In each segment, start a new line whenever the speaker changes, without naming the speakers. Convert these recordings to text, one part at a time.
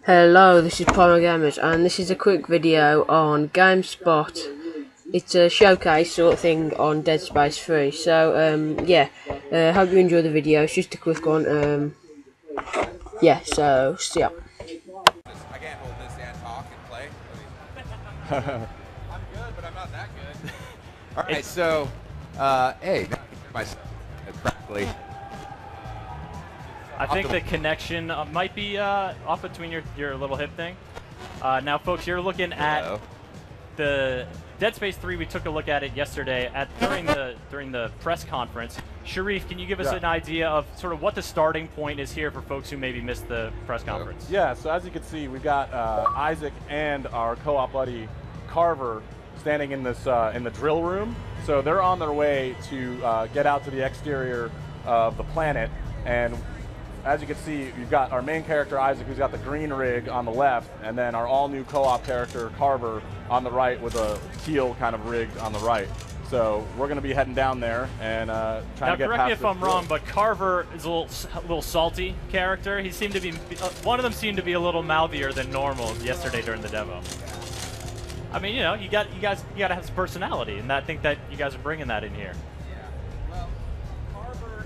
Hello, this is Primal Gamers, and this is a quick video on Gamespot. It's a showcase sort of thing on Dead Space 3. So, yeah, hope you enjoy the video. It's just a quick one. Yeah, so, see ya.
I can't hold this and talk and play. I'm good, but I'm not that good. All right, so, hey, myself correctly.
I think the connection might be off between your little hip thing. Now, folks, you're looking at the Dead Space 3. We took a look at it yesterday during the press conference. Sharif, can you give us an idea of sort of what the starting point is here for folks who maybe missed the press conference?
Yeah, so as you can see, we've got Isaac and our co-op buddy Carver standing in this in the drill room. So they're on their way to get out to the exterior of the planet, and as you can see, you've got our main character, Isaac, who's got the green rig on the left, and then our all-new co-op character, Carver, on the right with a teal kind of rig on the right. So we're going to be heading down there and trying to get past.
Now, correct me if I'm wrong, but Carver is a little salty character. He seemed to be one of them seemed to be a little mouthier than normal yesterday during the demo. I mean, you know, you got to have some personality, and I think that you guys are bringing that in here.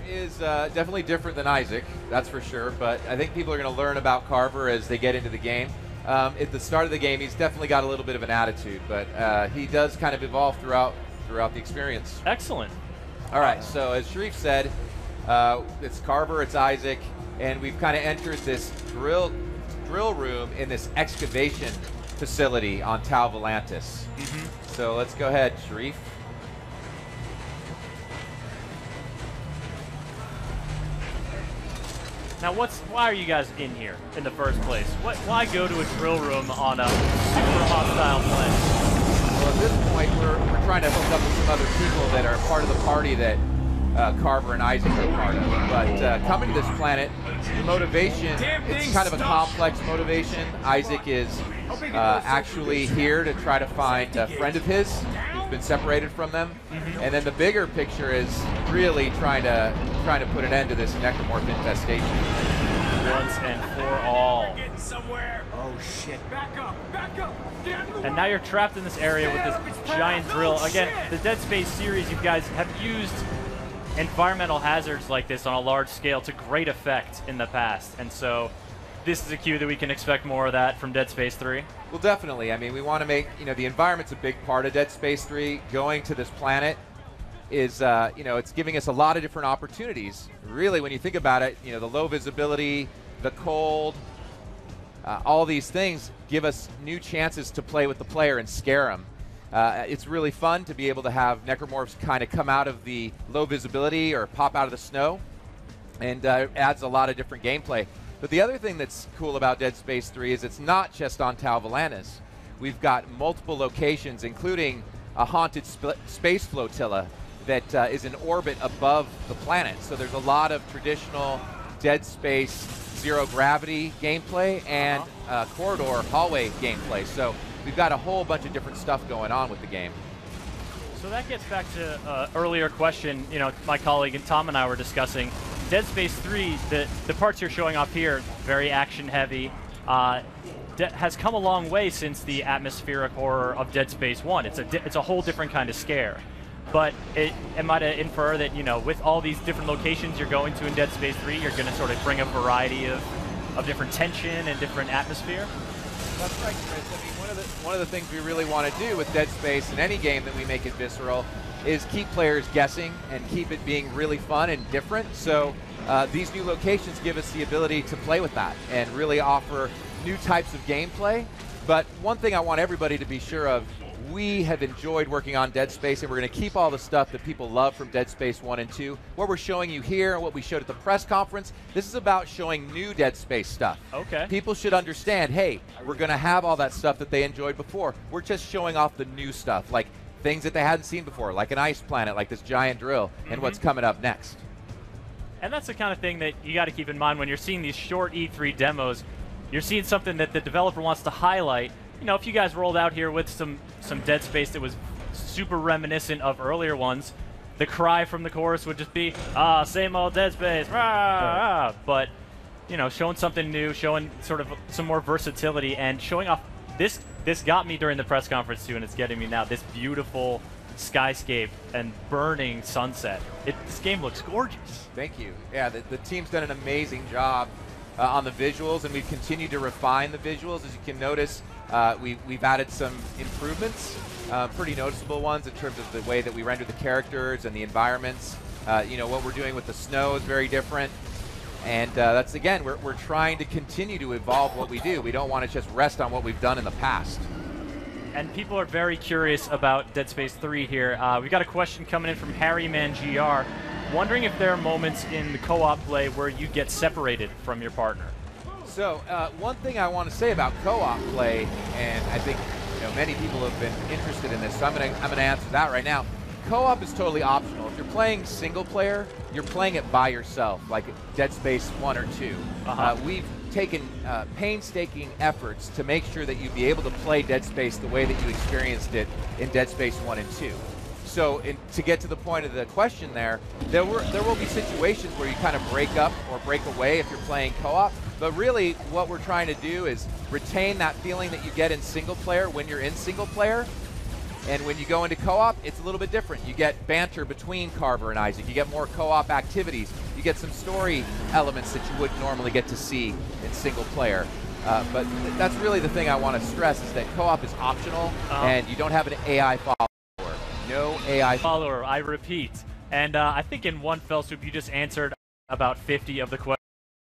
Is definitely different than Isaac, that's for sure, but I think people are going to learn about Carver as they get into the game. At the start of the game, he's definitely got a little bit of an attitude, but he does kind of evolve throughout the experience.
Excellent.
All right, so as Sharif said, it's Carver, it's Isaac, and we've kind of entered this drill room in this excavation facility on Tau Volantis. So let's go ahead, Sharif.
Now, why are you guys in here in the first place? Why go to a drill room on a super hostile planet?
Well, at this point, we're trying to hook up with some other people that are part of the party that Carver and Isaac are part of. But coming to this planet, the motivation, it's kind of a complex motivation. Isaac is actually here to try to find a friend of his who's been separated from them. And then the bigger picture is really trying to put an end to this necromorph infestation.
Once and for all.
Oh shit. Back up!
And now you're trapped in this area with this giant drill. Again, the Dead Space series, you guys have used environmental hazards like this on a large scale to great effect in the past. And so this is a cue that we can expect more of that from Dead Space 3.
Well, definitely. I mean, we want to make, the environment's a big part of Dead Space 3. Going to this planet is, it's giving us a lot of different opportunities. Really, when you think about it, the low visibility, the cold, all these things give us new chances to play with the player and scare them. It's really fun to be able to have necromorphs kind of come out of the low visibility or pop out of the snow, and adds a lot of different gameplay. But the other thing that's cool about Dead Space 3 is it's not just on Tau Volantis. We've got multiple locations, including a haunted space flotilla that is in orbit above the planet. So there's a lot of traditional Dead Space zero gravity gameplay and corridor hallway gameplay. So we've got a whole bunch of different stuff going on with the game.
So that gets back to earlier question, my colleague and Tom and I were discussing. Dead Space 3, the parts you're showing off here, very action heavy, has come a long way since the atmospheric horror of Dead Space 1. It's a whole different kind of scare. But am I to infer that, with all these different locations you're going to in Dead Space 3, you're going to sort of bring a variety of different tension and different atmosphere?
That's right, Chris. I mean, one of the things we really want to do with Dead Space in any game that we make it visceral is keep players guessing and keep it being really fun and different. So these new locations give us the ability to play with that and really offer new types of gameplay. But one thing I want everybody to be sure of, we have enjoyed working on Dead Space, and we're going to keep all the stuff that people love from Dead Space 1 and 2. What we're showing you here, what we showed at the press conference, this is about showing new Dead Space stuff.
Okay.
People should understand, hey, we're going to have all that stuff that they enjoyed before. We're just showing off the new stuff, like things that they hadn't seen before, like an ice planet, like this giant drill, and what's coming up next.
And that's the kind of thing that you got to keep in mind when you're seeing these short E3 demos. You're seeing something that the developer wants to highlight. If you guys rolled out here with some Dead Space that was super reminiscent of earlier ones, the cry from the chorus would just be, same old Dead Space, rah, rah. But you know, showing something new, showing sort of some more versatility, and showing off this. This got me during the press conference too, and it's getting me now. This beautiful skyscape and burning sunset. This game looks gorgeous.
Thank you. Yeah, the team's done an amazing job on the visuals, and we've continued to refine the visuals. As you can notice, we've added some improvements, pretty noticeable ones in terms of the way that we render the characters and the environments. You know, what we're doing with the snow is very different. And that's, again, we're trying to continue to evolve what we do. We don't want to just rest on what we've done in the past.
And people are very curious about Dead Space 3 here. We've got a question coming in from Harry Man GR, wondering if there are moments in the co-op play where you get separated from your partner.
So one thing I want to say about co-op play, and I think many people have been interested in this, so I'm going to answer that right now. Co-op is totally optional. If you're playing single player, you're playing it by yourself, like Dead Space 1 or 2. We've taken painstaking efforts to make sure that you'd be able to play Dead Space the way that you experienced it in Dead Space 1 and 2. So to get to the point of the question there will be situations where you kind of break up or break away if you're playing co-op, but really what we're trying to do is retain that feeling that you get in single player when you're in single player. And when you go into co-op, it's a little bit different. You get banter between Carver and Isaac. You get more co-op activities. You get some story elements that you wouldn't normally get to see in single player. But that's really the thing I want to stress, is that co-op is optional, and you don't have an AI follower. No AI
follower, I repeat. And I think in one fell swoop, you just answered about 50 of the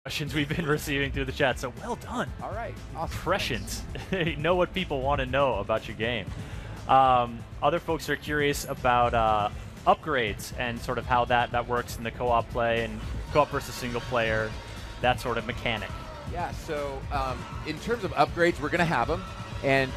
questions we've been receiving through the chat. So well done.
All right. Awesome.
Prescient. You know what people want to know about your game. Other folks are curious about upgrades and sort of how that works in the co-op play and co-op versus single player, that sort of mechanic.
Yeah, so in terms of upgrades, we're going to have them. And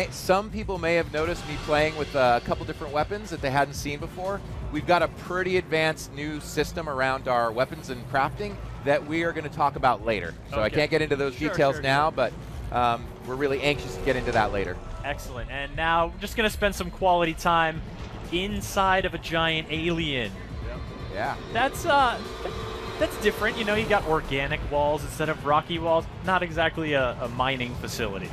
some people may have noticed me playing with a couple different weapons that they hadn't seen before. We've got a pretty advanced new system around our weapons and crafting that we are going to talk about later. So I can't get into those details now, but we're really anxious to get into that later.
Excellent. And now we're just going to spend some quality time inside of a giant alien.
Yeah.
That's different. You know, you got organic walls instead of rocky walls. Not exactly a mining facility.